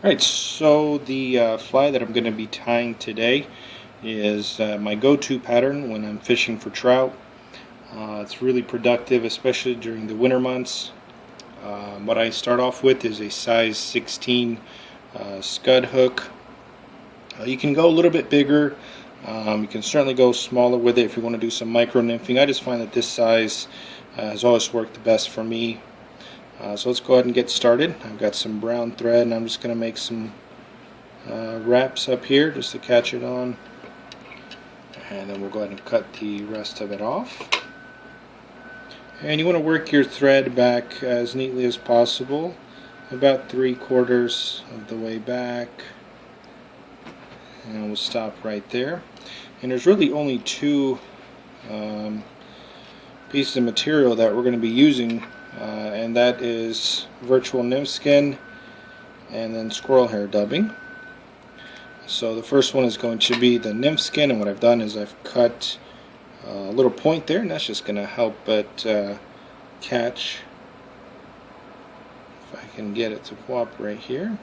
Alright, so the fly that I'm going to be tying today is my go-to pattern when I'm fishing for trout. It's really productive, especially during the winter months. What I start off with is a size 16 scud hook. You can go a little bit bigger. You can certainly go smaller with it if you want to do some micro nymphing. I just find that this size has always worked the best for me. So let's go ahead and get started. I've got some brown thread and I'm just going to make some wraps up here just to catch it on, and then we'll go ahead and cut the rest of it off. And you want to work your thread back as neatly as possible, about 3/4 of the way back, and we'll stop right there. And there's really only two pieces of material that we're going to be using, and that is virtual nymph skin and then squirrel hair dubbing. So the first one is going to be the nymph skin, and what I've done is I've cut a little point there, and that's just going to help it catch, if I can get it to cooperate here.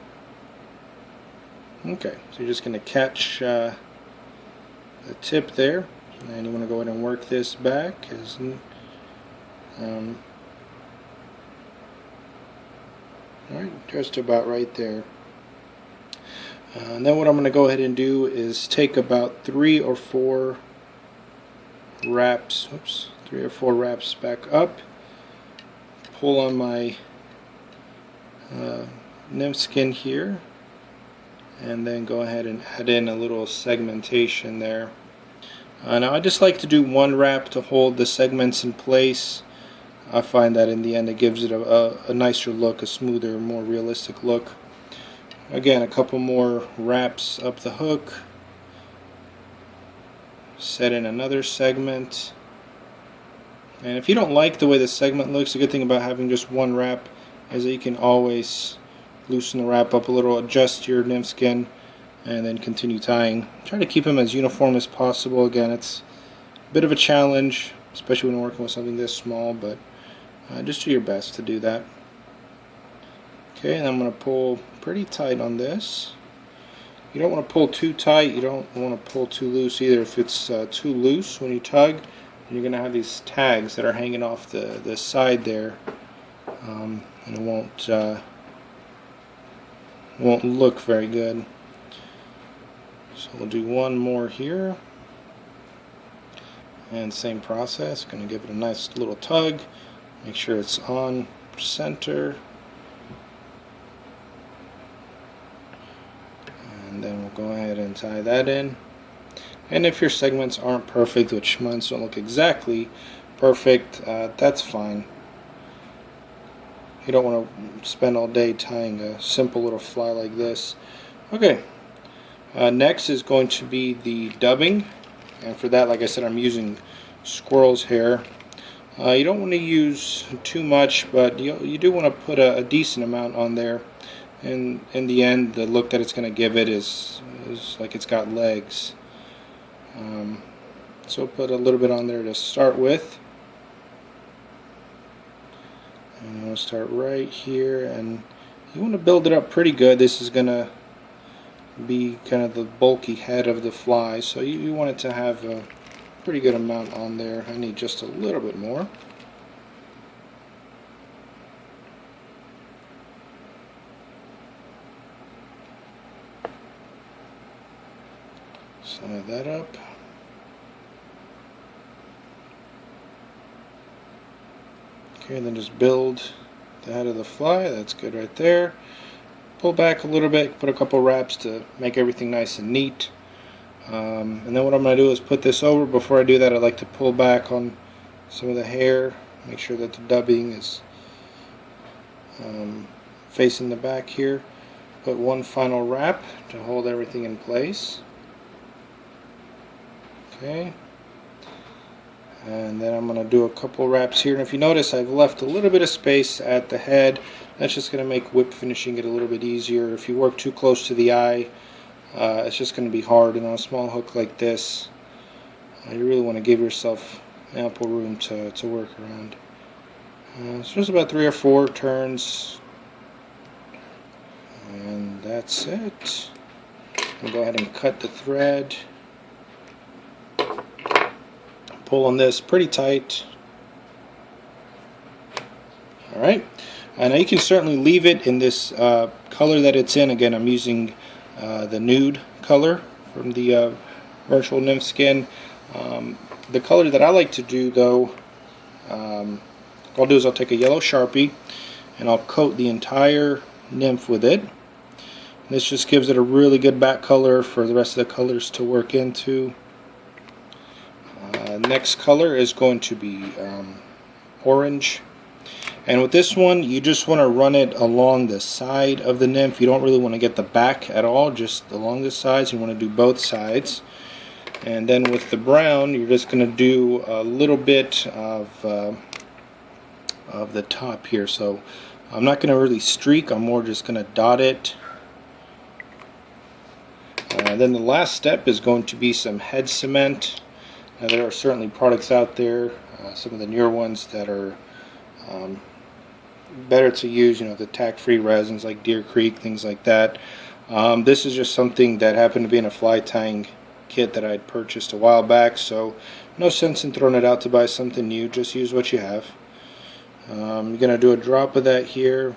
Okay, so you're just going to catch the tip there, and you want to go ahead and work this back as alright, just about right there. And then what I'm going to go ahead and do is take about 3 or 4 wraps, 3 or 4 wraps back up, pull on my nymph skin here, and then go ahead and add in a little segmentation there. Now I just like to do one wrap to hold the segments in place. I find that in the end it gives it a nicer look, a smoother, more realistic look. Again, a couple more wraps up the hook, set in another segment, and if you don't like the way the segment looks, the good thing about having just one wrap is that you can always loosen the wrap up a little, adjust your nymph skin, and then continue tying. Try to keep them as uniform as possible. Again, it's a bit of a challenge, especially when working with something this small, but just do your best to do that. Okay, and I'm going to pull pretty tight on this. You don't want to pull too tight, you don't want to pull too loose either. If it's too loose when you tug, you're going to have these tags that are hanging off the side there, and it won't look very good. So we'll do one more here, and same process. Going to give it a nice little tug, make sure it's on center, and then we'll go ahead and tie that in. And if your segments aren't perfect, which mine don't look exactly perfect, that's fine. You don't want to spend all day tying a simple little fly like this. Okay, next is going to be the dubbing, and for that, like I said, I'm using squirrel's hair. You don't want to use too much, but you do want to put a decent amount on there. And in the end, the look that it's going to give it is like it's got legs. So put a little bit on there to start with. And we'll start right here, and you want to build it up pretty good. This is going to be kind of the bulky head of the fly, so you want it to have a pretty good amount on there. I need just a little bit more. Slide that up. Okay, and then just build the head of the fly. That's good right there. Pull back a little bit, put a couple wraps to make everything nice and neat. And then what I'm going to do is put this over. Before I do that, I like to pull back on some of the hair, make sure that the dubbing is facing the back here. Put one final wrap to hold everything in place. Okay, and then I'm going to do a couple wraps here, and if you notice, I've left a little bit of space at the head. That's just going to make whip finishing it a little bit easier. If you work too close to the eye, it's just going to be hard, and on a small hook like this, you really want to give yourself ample room to work around. So just about 3 or 4 turns, and that's it. I'll go ahead and cut the thread. Pull on this pretty tight. Alright, now you can certainly leave it in this color that it's in. Again, I'm using the nude color from the virtual nymph skin. The color that I like to do, though, what I'll do is I'll take a yellow Sharpie and I'll coat the entire nymph with it. This just gives it a really good back color for the rest of the colors to work into. Next color is going to be orange. And with this one, you just want to run it along the side of the nymph. You don't really want to get the back at all, just along the sides. You want to do both sides. And then with the brown, you're just going to do a little bit of the top here. So I'm not going to really streak, I'm more just going to dot it. And then the last step is going to be some head cement. Now, there are certainly products out there, some of the newer ones that are better to use, the tack-free resins like Deer Creek, things like that. This is just something that happened to be in a fly tying kit that I'd purchased a while back, so no sense in throwing it out to buy something new. Just use what you have. You're going to do a drop of that here,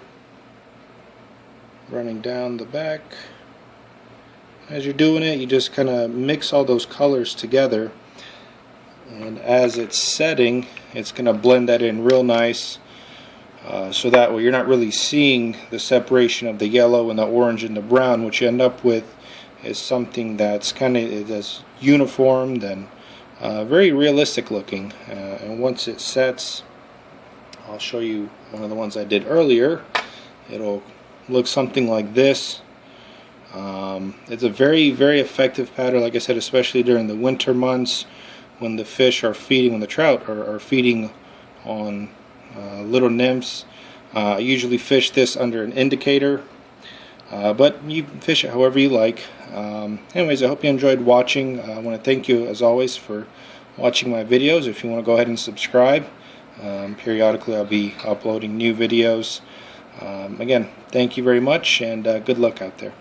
running down the back. As you're doing it, you just kind of mix all those colors together, and as it's setting, it's going to blend that in real nice, so that way you're not really seeing the separation of the yellow and the orange and the brown. What you end up with is something that's kind of as uniformed and very realistic looking. And once it sets, I'll show you one of the ones I did earlier. It'll look something like this. It's a very, very effective pattern, like I said, especially during the winter months when the fish are feeding, when the trout are feeding on little nymphs. I usually fish this under an indicator, but you can fish it however you like. Anyways, I hope you enjoyed watching. I want to thank you, as always, for watching my videos. If you want to go ahead and subscribe, periodically I'll be uploading new videos. Again, thank you very much, and good luck out there.